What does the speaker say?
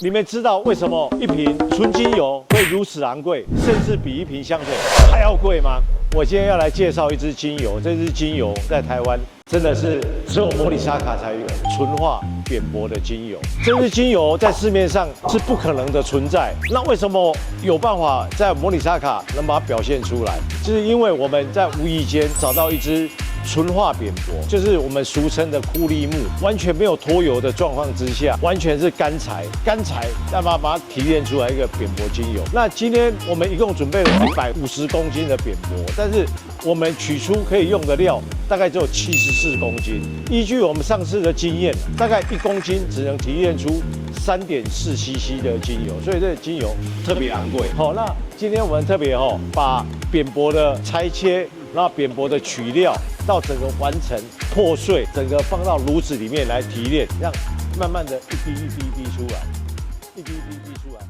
你们知道为什么一瓶纯精油会如此昂贵，甚至比一瓶香水还要贵吗？我今天要来介绍一支精油，这支精油在台湾真的是只有摩里沙卡才有纯化扁柏的精油。这支精油在市面上是不可能的存在，那为什么有办法在摩里沙卡能把它表现出来？就是因为我们在无意间找到一支纯化扁柏，就是我们俗称的枯立木，完全没有脱油的状况之下，完全是干柴，让它把它提炼出来一个扁柏精油。那今天我们一共准备了150公斤的扁柏，但是我们取出可以用的料大概只有74公斤。依据我们上次的经验，大概1公斤只能提炼出3.4 cc 的精油，所以这个精油特别昂贵。好，那今天我们特别把扁柏的拆切，然后扁柏的取料，到整个完成破碎，整个放到炉子里面来提炼，让慢慢的一滴一滴滴出来，一滴一滴滴出来。